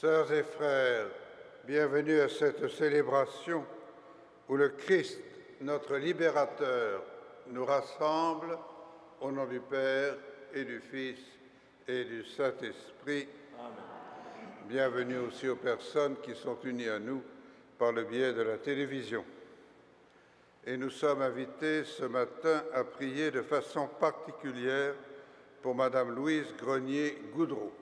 Sœurs et frères, bienvenue à cette célébration où le Christ, notre libérateur, nous rassemble au nom du Père et du Fils et du Saint-Esprit. Amen. Bienvenue aussi aux personnes qui sont unies à nous par le biais de la télévision. Et nous sommes invités ce matin à prier de façon particulière pour Madame Louise Grenier-Goudreau.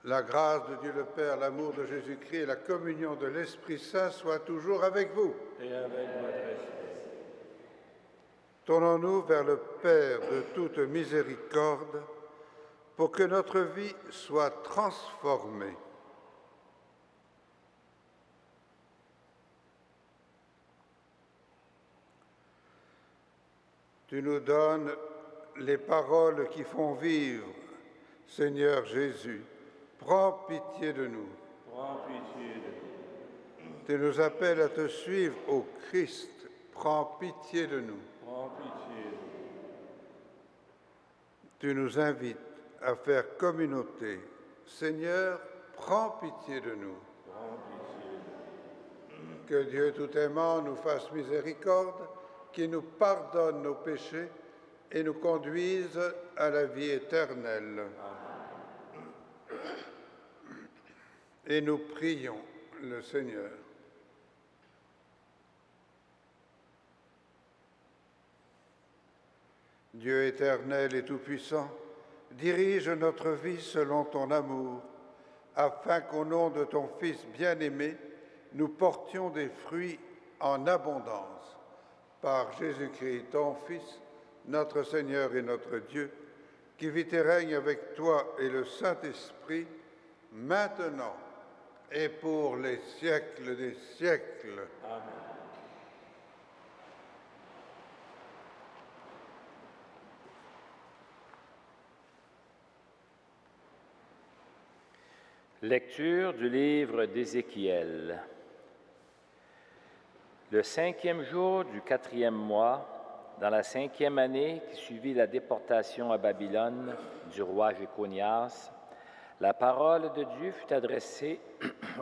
La grâce de Dieu le Père, l'amour de Jésus-Christ et la communion de l'Esprit Saint soient toujours avec vous. Et avec votre esprit. Tournons-nous vers le Père de toute miséricorde pour que notre vie soit transformée. Tu nous donnes les paroles qui font vivre, Seigneur Jésus. Prends pitié de nous. Prends pitié de nous. Tu nous appelles à te suivre, ô Christ. Prends pitié de nous. Prends pitié de nous. Tu nous invites à faire communauté. Seigneur, prends pitié de nous. Prends pitié de nous. Que Dieu tout aimant nous fasse miséricorde, qu'il nous pardonne nos péchés et nous conduise à la vie éternelle. Amen. Et nous prions le Seigneur. Dieu éternel et tout-puissant, dirige notre vie selon ton amour, afin qu'au nom de ton Fils bien-aimé, nous portions des fruits en abondance. Par Jésus-Christ, ton Fils, notre Seigneur et notre Dieu, qui vit et règne avec toi et le Saint-Esprit, maintenant et pour les siècles des siècles. Amen. Lecture du livre d'Ézéchiel. Le 5e jour du 4e mois, dans la 5e année qui suivit la déportation à Babylone du roi Jéconias, la parole de Dieu fut adressée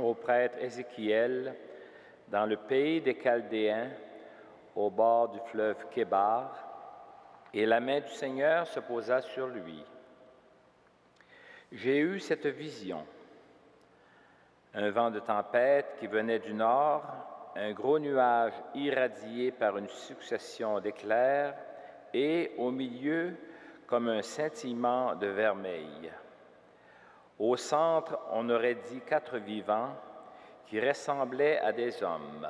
au prêtre Ézéchiel dans le pays des Chaldéens, au bord du fleuve Kébar, et la main du Seigneur se posa sur lui. J'ai eu cette vision. Un vent de tempête qui venait du nord, un gros nuage irradié par une succession d'éclairs et, au milieu, comme un scintillement de vermeil. Au centre, on aurait dit 4 vivants qui ressemblaient à des hommes.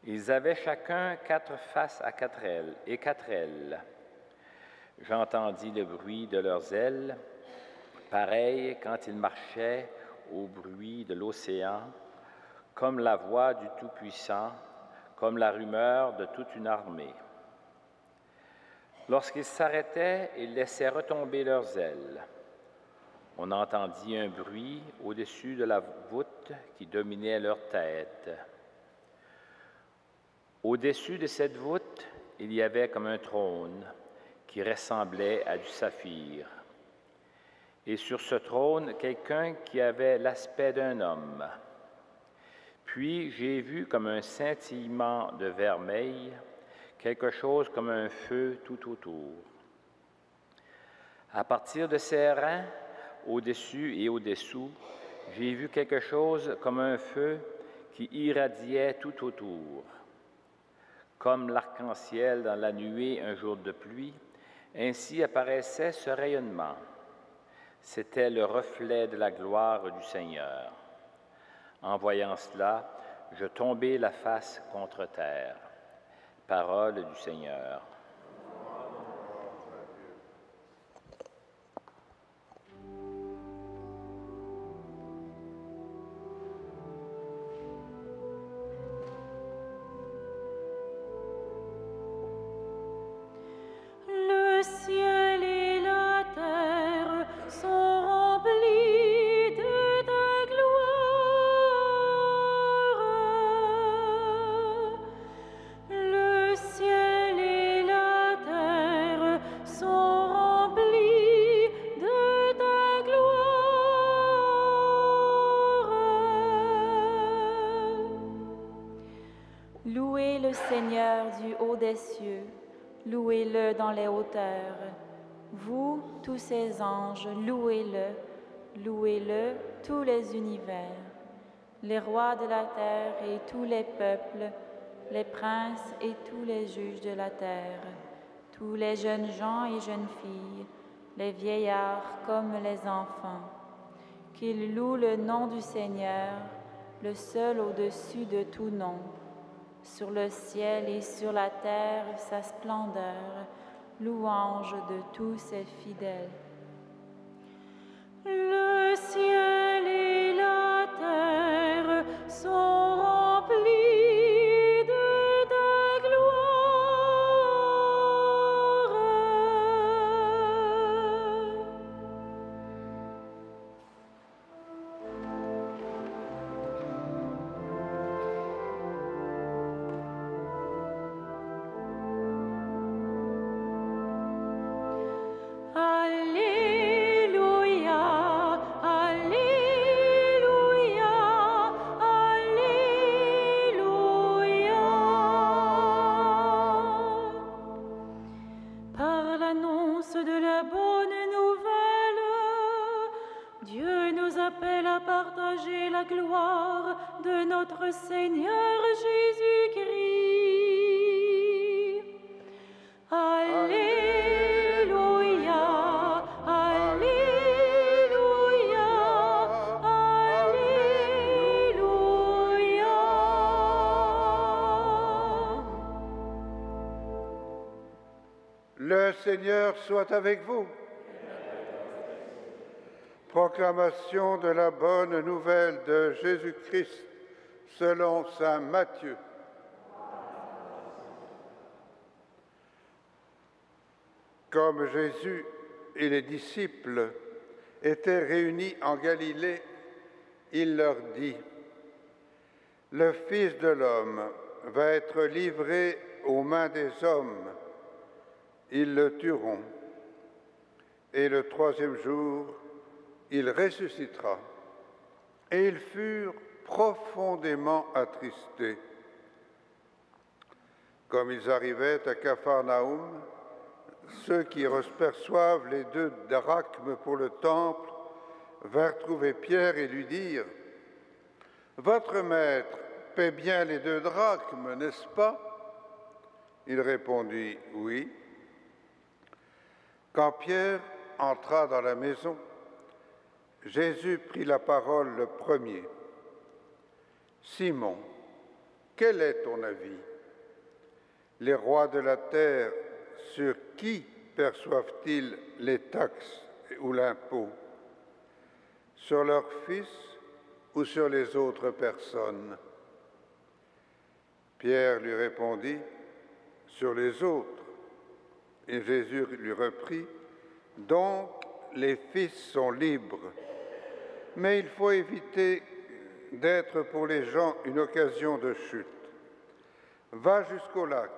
Ils avaient chacun 4 faces à 4 ailes et 4 ailes. J'entendis le bruit de leurs ailes, pareil quand ils marchaient au bruit de l'océan, comme la voix du Tout-Puissant, comme la rumeur de toute une armée. Lorsqu'ils s'arrêtaient, ils laissaient retomber leurs ailes. On entendit un bruit au-dessus de la voûte qui dominait leur tête. Au-dessus de cette voûte, il y avait comme un trône qui ressemblait à du saphir. Et sur ce trône, quelqu'un qui avait l'aspect d'un homme. Puis j'ai vu comme un scintillement de vermeil, quelque chose comme un feu tout autour. À partir de ses reins, au-dessus et au-dessous, j'ai vu quelque chose comme un feu qui irradiait tout autour. Comme l'arc-en-ciel dans la nuée un jour de pluie, ainsi apparaissait ce rayonnement. C'était le reflet de la gloire du Seigneur. En voyant cela, je tombai la face contre terre. Parole du Seigneur. Le ciel et la terre sont remplis de ta gloire. Le ciel et la Louez le Seigneur du haut des cieux, louez-le dans les hauteurs. Vous, tous ses anges, louez-le, louez-le, tous les univers. Les rois de la terre et tous les peuples, les princes et tous les juges de la terre, tous les jeunes gens et jeunes filles, les vieillards comme les enfants, qu'ils louent le nom du Seigneur, le seul au-dessus de tout nom. Sur le ciel et sur la terre, sa splendeur, louange de tous ses fidèles. Le ciel et la terre sont remplis de ta gloire. Seigneur Jésus-Christ. Alléluia, Alléluia, Alléluia. Le Seigneur soit avec vous. Proclamation de la bonne nouvelle de Jésus-Christ selon saint Matthieu. Comme Jésus et les disciples étaient réunis en Galilée, il leur dit : « Le Fils de l'homme va être livré aux mains des hommes. Ils le tueront. Et le troisième jour, il ressuscitera. » Et ils furent profondément attristés. Comme ils arrivaient à Capharnaüm, ceux qui perçoivent les 2 drachmes pour le temple vinrent trouver Pierre et lui dirent : « Votre maître paie bien les 2 drachmes, n'est-ce pas ? » Il répondit : « Oui. » Quand Pierre entra dans la maison, Jésus prit la parole le premier. « Simon, quel est ton avis ? Les rois de la terre, sur qui perçoivent-ils les taxes ou l'impôt ? Sur leurs fils ou sur les autres personnes ? » Pierre lui répondit : « Sur les autres. » Et Jésus lui reprit : « Donc les fils sont libres. Mais il faut éviter d'être pour les gens une occasion de chute. Va jusqu'au lac,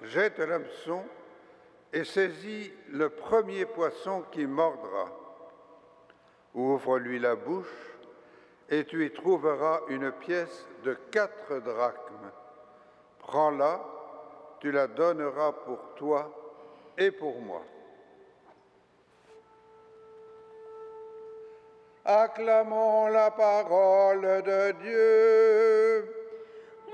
jette l'hameçon et saisis le premier poisson qui mordra. Ouvre-lui la bouche et tu y trouveras une pièce de 4 drachmes. Prends-la, tu la donneras pour toi et pour moi. » Acclamons la parole de Dieu.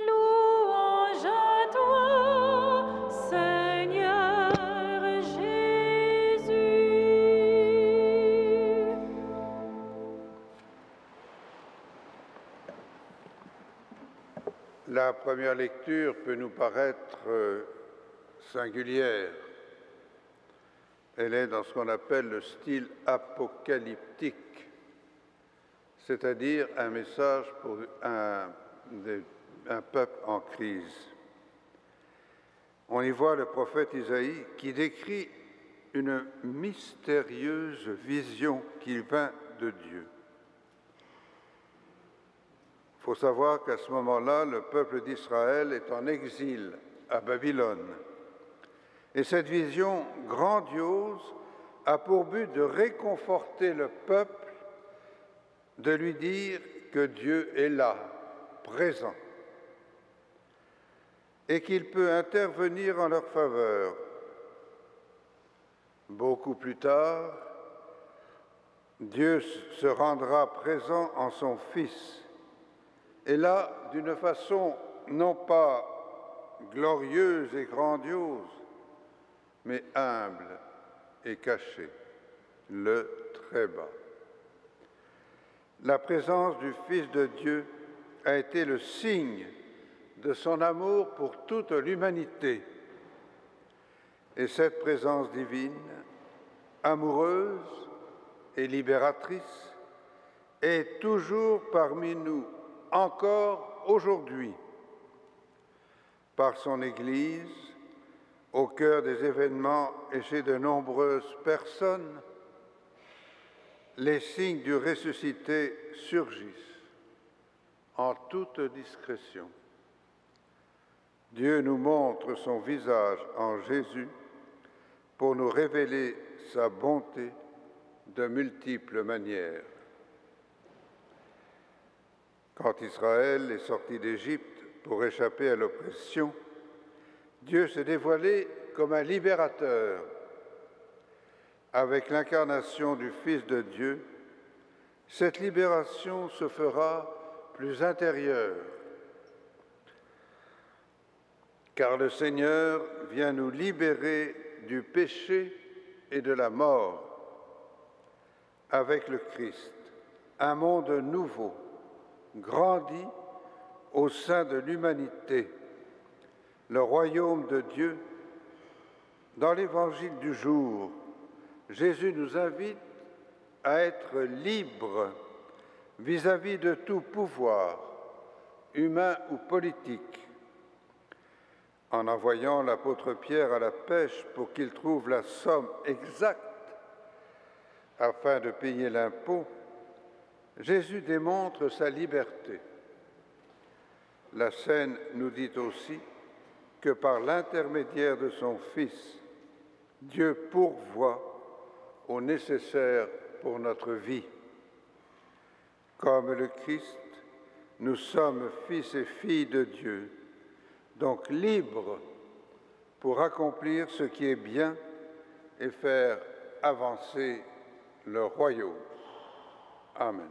Louange à toi, Seigneur Jésus. La première lecture peut nous paraître singulière. Elle est dans ce qu'on appelle le style apocalyptique, c'est-à-dire un message pour un peuple en crise. On y voit le prophète Isaïe qui décrit une mystérieuse vision qui vint de Dieu. Il faut savoir qu'à ce moment-là, le peuple d'Israël est en exil à Babylone. Et cette vision grandiose a pour but de réconforter le peuple, de lui dire que Dieu est là, présent. et qu'il peut intervenir en leur faveur. Beaucoup plus tard, Dieu se rendra présent en son Fils, et là, d'une façon non pas glorieuse et grandiose, mais humble et cachée, le très bas. La présence du Fils de Dieu a été le signe de son amour pour toute l'humanité. Et cette présence divine, amoureuse et libératrice, est toujours parmi nous, encore aujourd'hui. Par son Église, au cœur des événements et chez de nombreuses personnes, les signes du ressuscité surgissent en toute discrétion. Dieu nous montre son visage en Jésus pour nous révéler sa bonté de multiples manières. Quand Israël est sorti d'Égypte pour échapper à l'oppression, Dieu s'est dévoilé comme un libérateur. Avec l'incarnation du Fils de Dieu, cette libération se fera plus intérieure, car le Seigneur vient nous libérer du péché et de la mort. Avec le Christ, un monde nouveau grandit au sein de l'humanité. Le royaume de Dieu, dans l'Évangile du jour, Jésus nous invite à être libres vis-à-vis de tout pouvoir, humain ou politique. En envoyant l'apôtre Pierre à la pêche pour qu'il trouve la somme exacte afin de payer l'impôt, Jésus démontre sa liberté. La scène nous dit aussi que par l'intermédiaire de son Fils, Dieu pourvoit au nécessaire pour notre vie. Comme le Christ, nous sommes fils et filles de Dieu, donc libres pour accomplir ce qui est bien et faire avancer le royaume. Amen.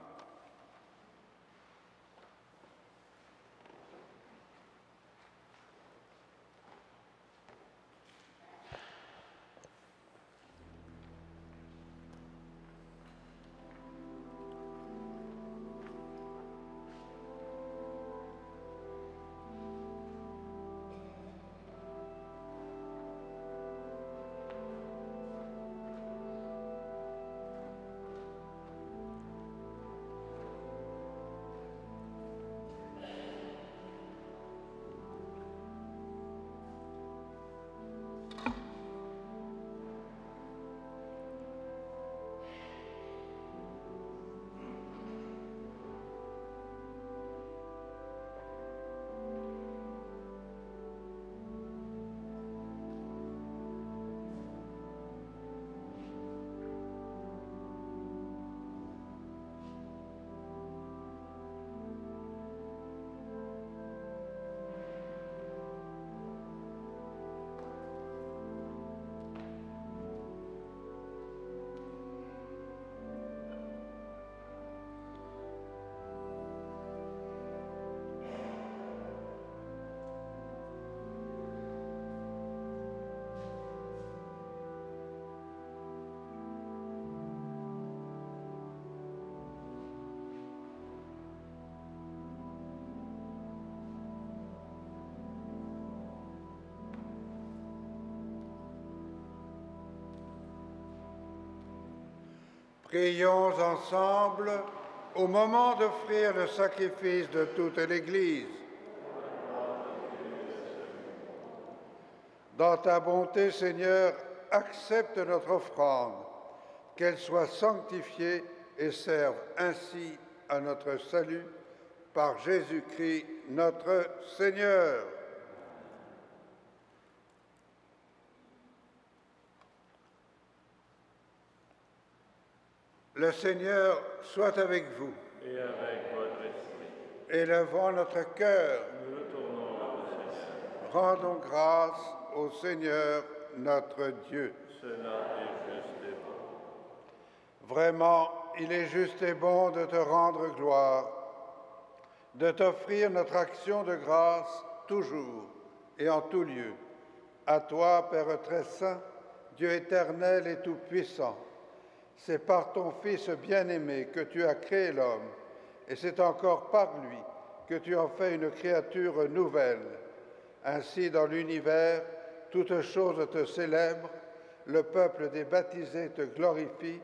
Prions ensemble au moment d'offrir le sacrifice de toute l'Église. Dans ta bonté, Seigneur, accepte notre offrande, qu'elle soit sanctifiée et serve ainsi à notre salut par Jésus-Christ notre Seigneur. Le Seigneur soit avec vous. Et avec votre esprit. Élevons notre cœur. Nous tournons au Seigneur. Rendons grâce au Seigneur notre Dieu. Cela est juste et bon. Vraiment, il est juste et bon de te rendre gloire, de t'offrir notre action de grâce toujours et en tout lieu. À toi, Père très saint, Dieu éternel et tout-puissant, c'est par ton Fils bien-aimé que tu as créé l'homme, et c'est encore par lui que tu en fais une créature nouvelle. Ainsi, dans l'univers, toutes choses te célèbrent, le peuple des baptisés te glorifie,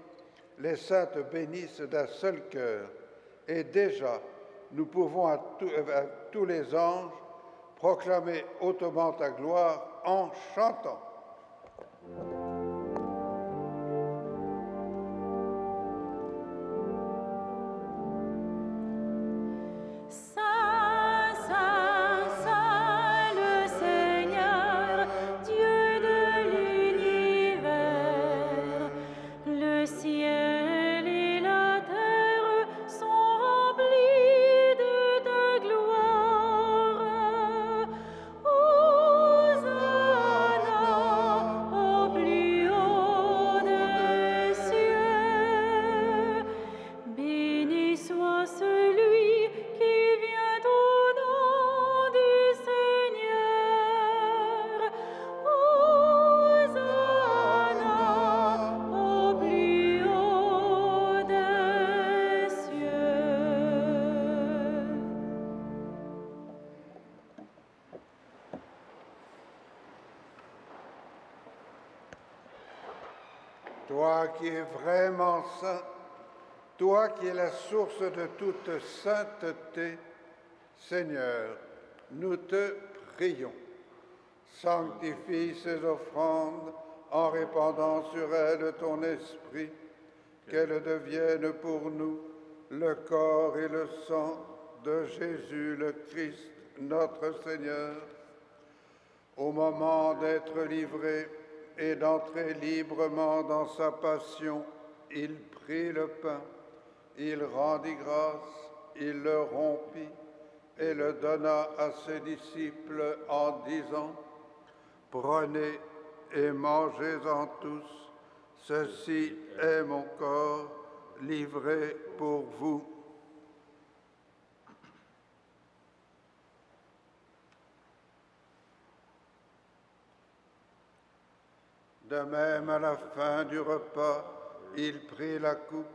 les saints te bénissent d'un seul cœur. Et déjà, nous pouvons à tous les anges proclamer hautement ta gloire en chantant. Toi qui es vraiment saint, toi qui es la source de toute sainteté, Seigneur, nous te prions. Sanctifie ces offrandes en répandant sur elles ton esprit, qu'elles deviennent pour nous le corps et le sang de Jésus le Christ, notre Seigneur. Au moment d'être livré et d'entrer librement dans sa passion, il prit le pain, il rendit grâce, il le rompit et le donna à ses disciples en disant : « Prenez et mangez-en tous, ceci est mon corps livré pour vous. » De même, à la fin du repas, il prit la coupe.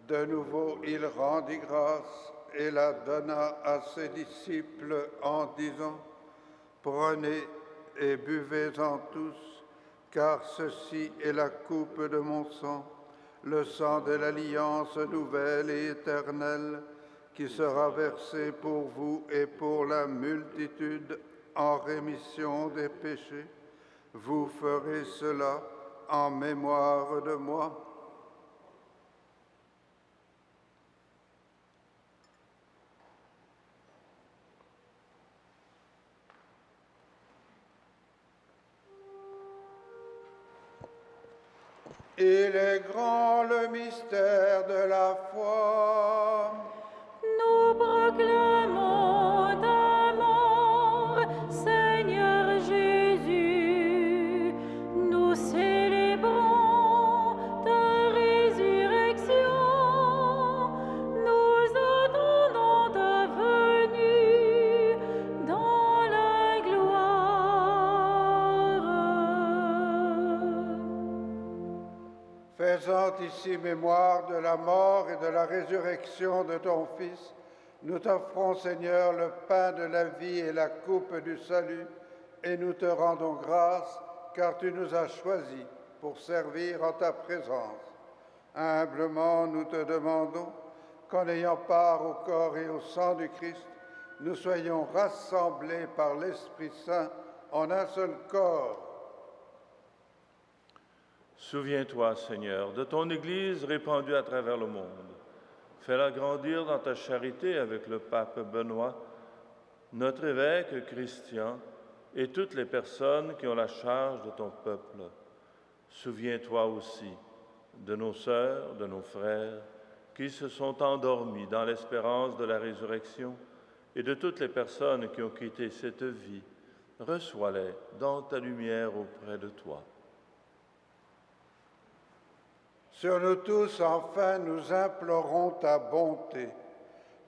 De nouveau, il rendit grâce et la donna à ses disciples en disant : « Prenez et buvez-en tous, car ceci est la coupe de mon sang, le sang de l'alliance nouvelle et éternelle, qui sera versé pour vous et pour la multitude en rémission des péchés. Vous ferez cela en mémoire de moi. » Il est grand le mystère de la foi. Nous proclamons ta mort, Seigneur Jésus. Nous célébrons ta résurrection. Nous attendons ta venue dans la gloire. Faisant ici mémoire de la mort et de la résurrection de ton Fils, nous t'offrons, Seigneur, le pain de la vie et la coupe du salut, et nous te rendons grâce, car tu nous as choisis pour servir en ta présence. Humblement, nous te demandons qu'en ayant part au corps et au sang du Christ, nous soyons rassemblés par l'Esprit Saint en un seul corps. Souviens-toi, Seigneur, de ton Église répandue à travers le monde. Fais-la grandir dans ta charité avec le pape Benoît, notre évêque Christian et toutes les personnes qui ont la charge de ton peuple. Souviens-toi aussi de nos sœurs, de nos frères, qui se sont endormis dans l'espérance de la résurrection, et de toutes les personnes qui ont quitté cette vie reçois-les dans ta lumière auprès de toi. Sur nous tous, enfin, nous implorons ta bonté.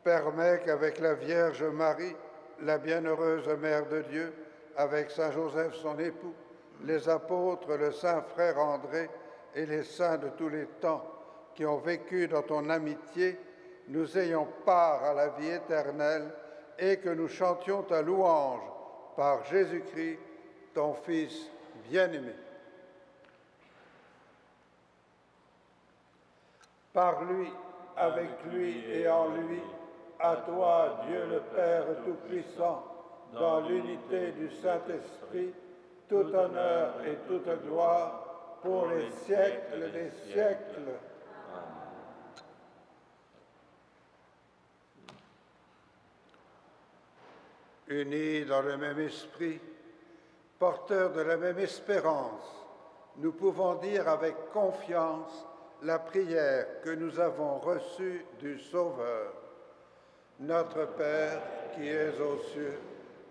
Permets qu'avec la Vierge Marie, la bienheureuse Mère de Dieu, avec Saint Joseph son époux, les apôtres, le Saint Frère André et les saints de tous les temps qui ont vécu dans ton amitié, nous ayons part à la vie éternelle et que nous chantions ta louange par Jésus-Christ, ton Fils bien-aimé. Par lui, avec lui et en lui, à toi, Dieu le Père Tout-Puissant, dans l'unité du Saint-Esprit, tout honneur et toute gloire pour les siècles des siècles. Unis dans le même esprit, porteurs de la même espérance, nous pouvons dire avec confiance la prière que nous avons reçue du Sauveur. Notre Père qui es aux cieux,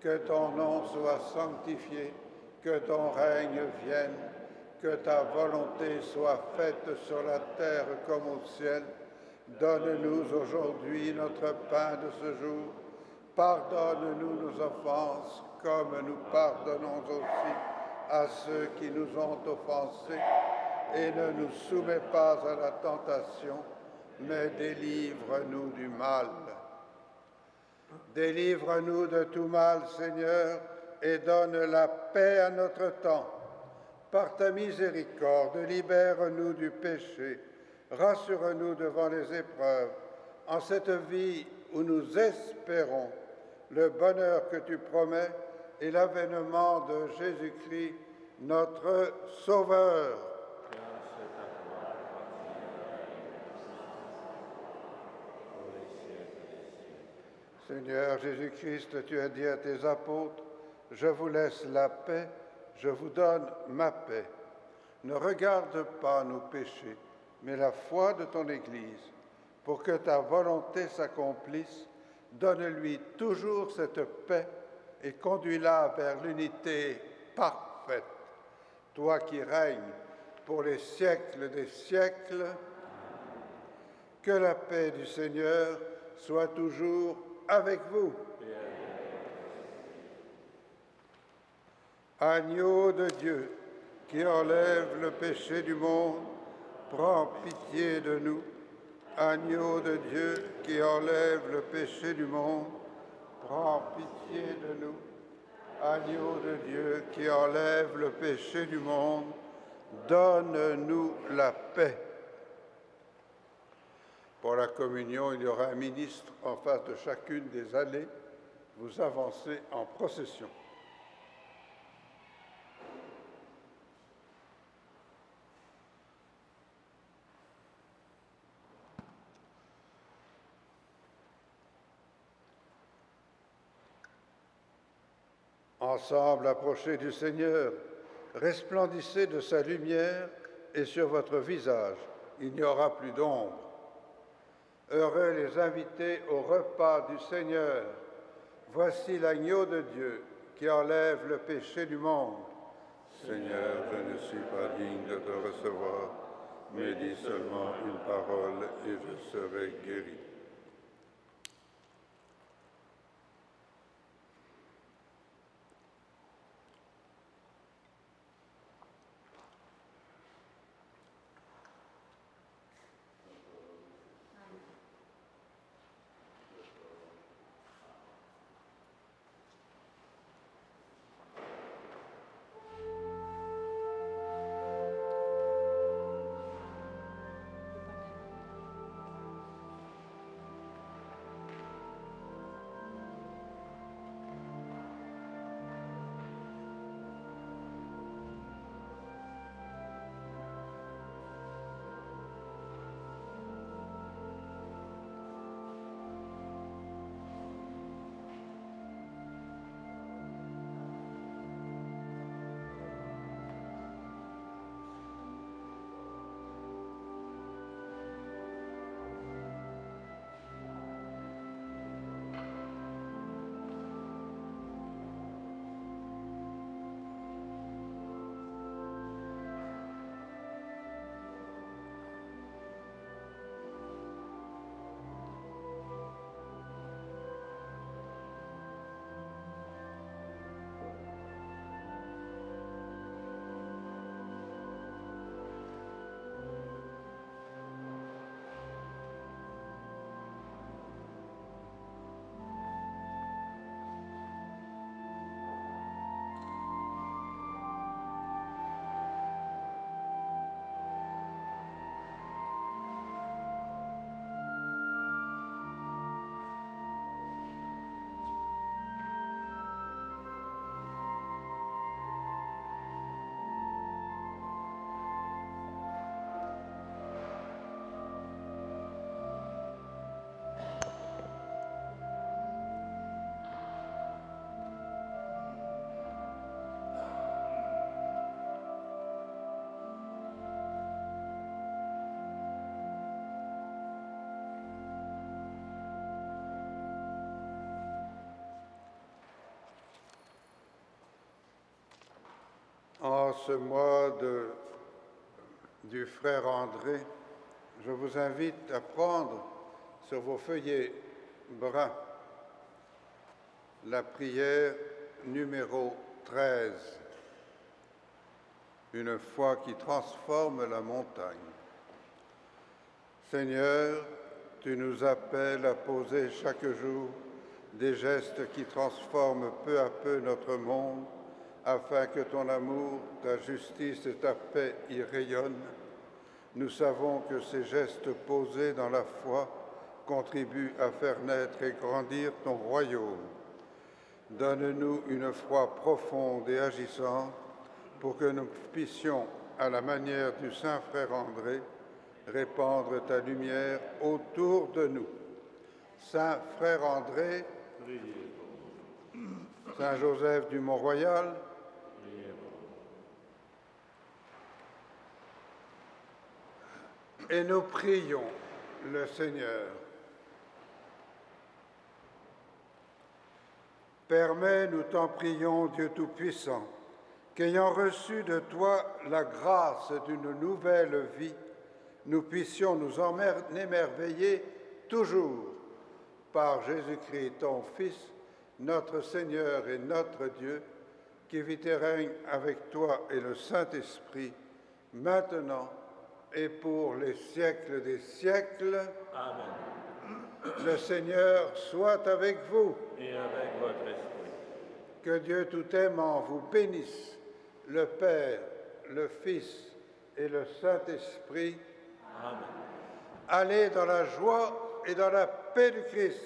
que ton nom soit sanctifié, que ton règne vienne, que ta volonté soit faite sur la terre comme au ciel. Donne-nous aujourd'hui notre pain de ce jour. Pardonne-nous nos offenses, comme nous pardonnons aussi à ceux qui nous ont offensés. Et ne nous soumets pas à la tentation, mais délivre-nous du mal. Délivre-nous de tout mal, Seigneur, et donne la paix à notre temps. Par ta miséricorde, libère-nous du péché, rassure-nous devant les épreuves, en cette vie où nous espérons le bonheur que tu promets et l'avènement de Jésus-Christ, notre Sauveur. Seigneur Jésus-Christ, tu as dit à tes apôtres, « Je vous laisse la paix, je vous donne ma paix. Ne regarde pas nos péchés, mais la foi de ton Église. Pour que ta volonté s'accomplisse, donne-lui toujours cette paix et conduis-la vers l'unité parfaite. Toi qui règnes pour les siècles des siècles, que la paix du Seigneur soit toujours avec vous. Agneau de Dieu, qui enlève le péché du monde, prends pitié de nous. Agneau de Dieu, qui enlève le péché du monde, prends pitié de nous. Agneau de Dieu, qui enlève le péché du monde, donne-nous la paix. Pour la communion, il y aura un ministre en face de chacune des allées. Vous avancez en procession. Ensemble, approchez du Seigneur, resplendissez de sa lumière et sur votre visage, il n'y aura plus d'ombre. Heureux les invités au repas du Seigneur. Voici l'agneau de Dieu qui enlève le péché du monde. Seigneur, je ne suis pas digne de te recevoir, mais dis seulement une parole et je serai guéri. En ce mois du frère André, je vous invite à prendre sur vos feuillets bruns la prière numéro 13, une foi qui transforme la montagne. Seigneur, tu nous appelles à poser chaque jour des gestes qui transforment peu à peu notre monde, afin que ton amour, ta justice et ta paix y rayonnent. Nous savons que ces gestes posés dans la foi contribuent à faire naître et grandir ton royaume. Donne-nous une foi profonde et agissante pour que nous puissions, à la manière du Saint Frère André, répandre ta lumière autour de nous. Saint Frère André, Saint Joseph du Mont-Royal, et nous prions le Seigneur. Permets, nous t'en prions, Dieu Tout-Puissant, qu'ayant reçu de toi la grâce d'une nouvelle vie, nous puissions nous en émerveiller toujours par Jésus-Christ, ton Fils, notre Seigneur et notre Dieu, qui vit et règne avec toi et le Saint-Esprit, maintenant et pour les siècles des siècles. Amen. Le Seigneur soit avec vous. Et avec votre esprit. Que Dieu tout-aimant vous bénisse, le Père, le Fils et le Saint-Esprit. Amen. Allez dans la joie et dans la paix du Christ.